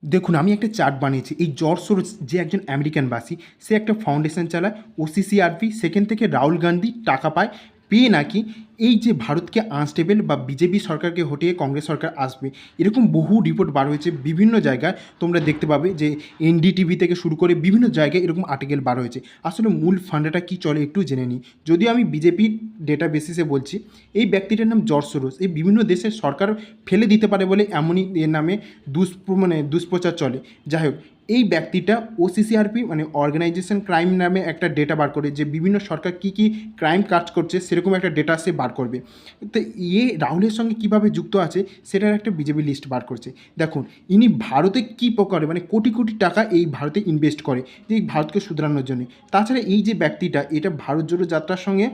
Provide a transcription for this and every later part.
দেখুন, আমি একটা চার্ট বানিয়েছি। এই জর্জ সোরস যে একজন আমেরিকানবাসী, সে একটা ফাউন্ডেশন চালায় ওসিসিআরপি, সেখান থেকে রাহুল গান্ধী টাকা পায়। পেয়ে নাকি এই যে ভারতকে আনস্টেবল বা বিজেপি সরকারকে হটিয়ে কংগ্রেস সরকার আসবে, এরকম বহু রিপোর্ট বার হয়েছে বিভিন্ন জায়গায়। তোমরা দেখতে পাবে যে এনডিটিভি থেকে শুরু করে বিভিন্ন জায়গায় এরকম আর্টিকেল বার হয়েছে। আসলে মূল ফান্ডাটা কী চলে একটু জেনে নিই। যদিও আমি বিজেপির ডেটা বেসিসে বলছি, এই ব্যক্তিটার নাম জর্জ সোরস। এই বিভিন্ন দেশের সরকার ফেলে দিতে পারে বলে এমনই এর নামে দুষ্প্রচার চলে। যাই হোক, এই ব্যক্তিটা ওসিসিআরপি মানে অর্গানাইজেশন ক্রাইম নামে একটা ডেটা বার করে, যে বিভিন্ন সরকার কী কী ক্রাইম কাজ করছে সেরকম একটা ডেটা সে বার করবে। তো রাহুলের সঙ্গে কীভাবে যুক্ত আছে সেটার একটা বিজেপি লিস্ট বার করছে। দেখুন, ইনি ভারতে কী করে, মানে কোটি কোটি টাকা এই ভারতে ইনভেস্ট করে যে এই ভারতকে শুধরানোর জন্য। তাছাড়া এই যে ব্যক্তিটা, এটা ভারত জোড়ো যাত্রার সঙ্গে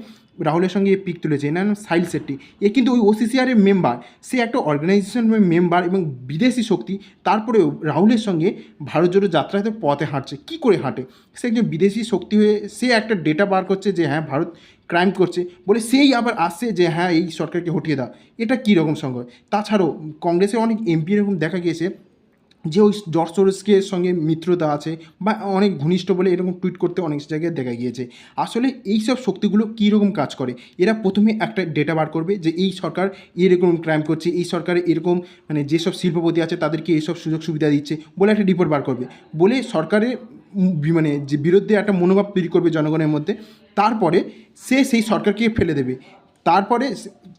রাহুলের সঙ্গে এ পিক তুলেছে। এনার নাম সাহিল শেট্টি। এ কিন্তু ওই ওসিসিআরের মেম্বার, সে একটা অর্গানাইজেশনের মেম্বার এবং বিদেশি শক্তি। তারপরেও রাহুলের সঙ্গে ভারত জোড়ো যাত্রাতে পথে হাঁটছে। কী করে হাঁটে? সে একজন বিদেশি শক্তি হয়ে সে একটা ডেটা বার করছে যে হ্যাঁ ভারত ক্রাইম করছে বলে, সেই আবার আসছে যে হ্যাঁ এই সরকারকে হটিয়ে দাও। এটা কী রকম সঙ্গে? তাছাড়াও কংগ্রেসের অনেক এমপি এরকম দেখা গিয়েছে যে ওই জর্জ সোরসকে সঙ্গে মিত্রতা আছে বা অনেক ঘনিষ্ঠ বলে এরকম টুইট করতে অনেক জায়গায় দেখা গিয়েছে। আসলে এই সব শক্তিগুলো কীরকম কাজ করে, এরা প্রথমে একটা ডেটা বার করবে যে এই সরকার এরকম ক্রাইম করছে, এই সরকার এরকম মানে যেসব শিল্পপতি আছে তাদেরকে এইসব সুযোগ সুবিধা দিচ্ছে বলে একটা রিপোর্ট বার করবে, বলে সরকারের মানে যে বিরুদ্ধে একটা মনোভাব তৈরি করবে জনগণের মধ্যে। তারপরে সে সেই সরকারকে ফেলে দেবে। তারপরে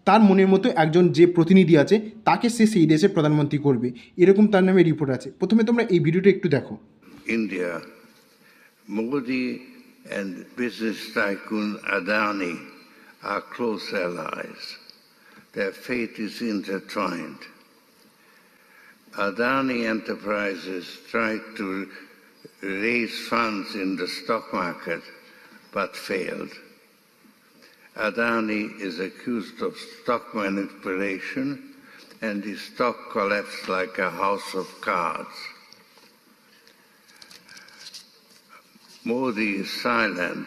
তার মনের মতো একজন যে প্রতিনিধি আছে তাকে সে সেই দেশের প্রধানমন্ত্রী করবে, এরকম তার নামে রিপোর্ট আছে। প্রথমে তোমরা এই ভিডিওটা একটু দেখো। India, Modi and business tycoon Adani are close allies. Their fate is intertwined. Adani Enterprises tried to raise funds in the stock market but failed. Adani is accused of stock manipulation and his stock collapsed like a house of cards. Modi is silent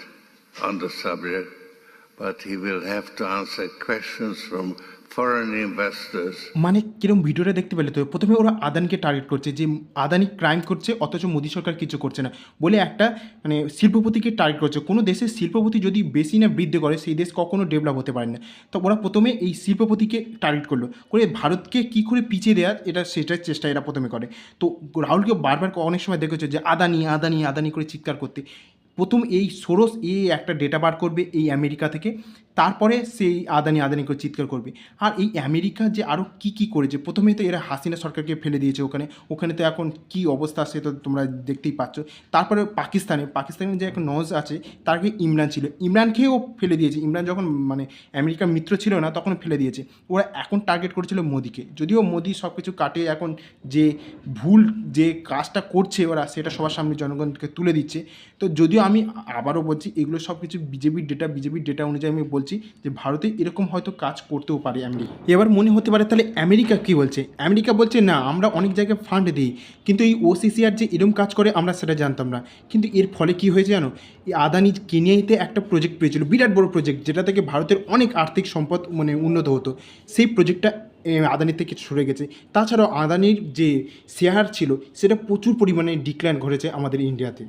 on the subject, but he will have to answer questions from foreign investors. মানে কিরম ভিডিওটা দেখতে পেলে তো? প্রথমে ওরা আদানিকে target করছে যে আদানি ক্রাইম করছে অথচ মোদী সরকার কিছু করছে না বলে, একটা মানে শিল্পপতিকে টার্গেট করছে। কোনো দেশের শিল্পপতি যদি বেশি না বৃদ্ধি করে সেই দেশ কখনো ডেভেলপ হতে পারে না। তো ওরা প্রথমে এই শিল্পপতিকে টার্গেট করলো, করে ভারতকে কী করে পিছিয়ে দেওয়া সেটার চেষ্টা এরা প্রথমে করে। তো রাহুলকে বারবার অনেক সময় দেখেছে যে আদানি আদানি আদানি করে চিৎকার করতে। প্রথম এই সোরস এই একটা ডেটা বার করবে এই আমেরিকা থেকে, তারপরে সেই আদানি আদানি করে চিৎকার করবে। আর এই আমেরিকা যে আরও কী কী করেছে, প্রথমে তো এরা হাসিনা সরকারকে ফেলে দিয়েছে ওখানে তো এখন কী অবস্থা সে তো তোমরা দেখতেই পাচ্ছ। তারপরে পাকিস্তানের যে একটা নওয়াজ আছে তার আগে ইমরান ছিল, ইমরানকেও ফেলে দিয়েছে। ইমরান যখন মানে আমেরিকার মিত্র ছিল না তখন ফেলে দিয়েছে। ওরা এখন টার্গেট করেছিল মোদিকে, যদিও মোদি সব কিছু কাটিয়ে এখন যে ভুল যে কাজটা করছে ওরা সেটা সবার সামনে জনগণকে তুলে দিচ্ছে। তো যদিও আমি আবারও বলছি এগুলো সব কিছু বিজেপির ডেটা অনুযায়ী আমি বলছি যে ভারতে এরকম হয়তো কাজ করতেও পারে আমেরিকা। এবার মনে হতে পারে তাহলে আমেরিকা কী বলছে? আমেরিকা বলছে না, আমরা অনেক জায়গায় ফান্ড দিই, কিন্তু এই ওসিসিআর যে এরকম কাজ করে আমরা সেটা জানতাম না। কিন্তু এর ফলে কী হয়েছে জানো? এই আদানি কেনিয়াতে একটা প্রজেক্ট পেয়েছিল, বিরাট বড় প্রজেক্ট, যেটা থেকে ভারতের অনেক আর্থিক সম্পদ মানে উন্নত হতো। সেই প্রজেক্টটা আদানি থেকে সরে গেছে। তাছাড়াও আদানির যে শেয়ার ছিল সেটা প্রচুর পরিমাণে ডিক্লাইন ঘটেছে আমাদের ইন্ডিয়াতে।